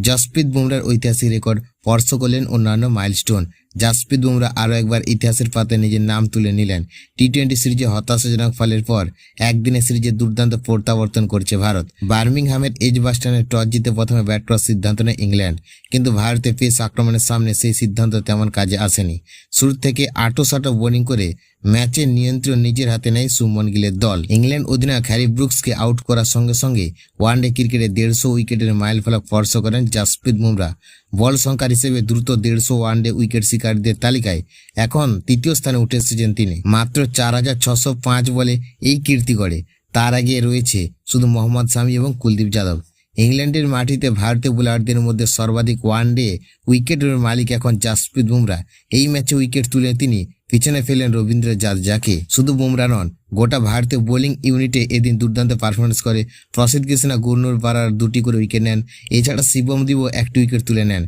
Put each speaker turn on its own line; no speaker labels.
জসপ্রীত বুমরার ঐতিহাসিক রেকর্ড স্পর্শ করলেন অন্যান্য মাইলস্টোন। জসপ্রীত বুমরা আরও একবার ইতিহাসের পাতায় নিজের নাম তুলে নিলেন। টি-20 সিরিজে হতাশাজনক ফলের পর একদিনের সিরিজে দুর্দান্ত প্রত্যাবর্তন করছে ভারত। বার্মিংহামের এজবাস্টনে টস জিতে প্রথমে ব্যাট করার সিদ্ধান্ত নেয় ইংল্যান্ড, কিন্তু ভারতের পেস আক্রমণের সামনে সেই সিদ্ধান্ত তেমন কাজে আসেনি। শুরু থেকে আঁটো-সাঁটো বোলিং করে ম্যাচের নিয়ন্ত্রণ নিজের হাতে নেয় শুভমন গিলের দল। ইংল্যান্ড অধিনায়ক হ্যারি ব্রুকসকে আউট করার সঙ্গে সঙ্গে ওয়ানডে ক্রিকেটে 150 উইকেটের মাইলফলক স্পর্শ করেন জসপ্রীত বুমরা। বল সংখ্যার হিসেবে দ্রুত 150 ওয়ানডে উইকেট শিকারীদের তালিকায় এখন তৃতীয় স্থানে উঠে এসেছেন তিনি, মাত্র 4605 বলে এই কীর্তি গড়ে। তার আগে রয়েছে শুধু মোহাম্মদ শামি এবং কুলদীপ যাদব। ইংল্যান্ডের মাটিতে ভারতীয় বোলারদের মধ্যে সর্বাধিক ওয়ানডে উইকেটের মালিক এখন জসপ্রীত বুমরা। এই ম্যাচে উইকেট তুলে তিনি পিছনে ফেলেন রবীন্দ্র জাদেজাকে। শুধু বুমরা নন, গোটা ভারতীয় বোলিং ইউনিটে এদিন দুর্দান্ত পারফরমেন্স করে। প্রসিদ্ধ কৃষ্ণা, গুরনুর বারার 2টি করে উইকেট নেন। এছাড়া শিবম দেবও 1টি উইকেট তুলে নেন।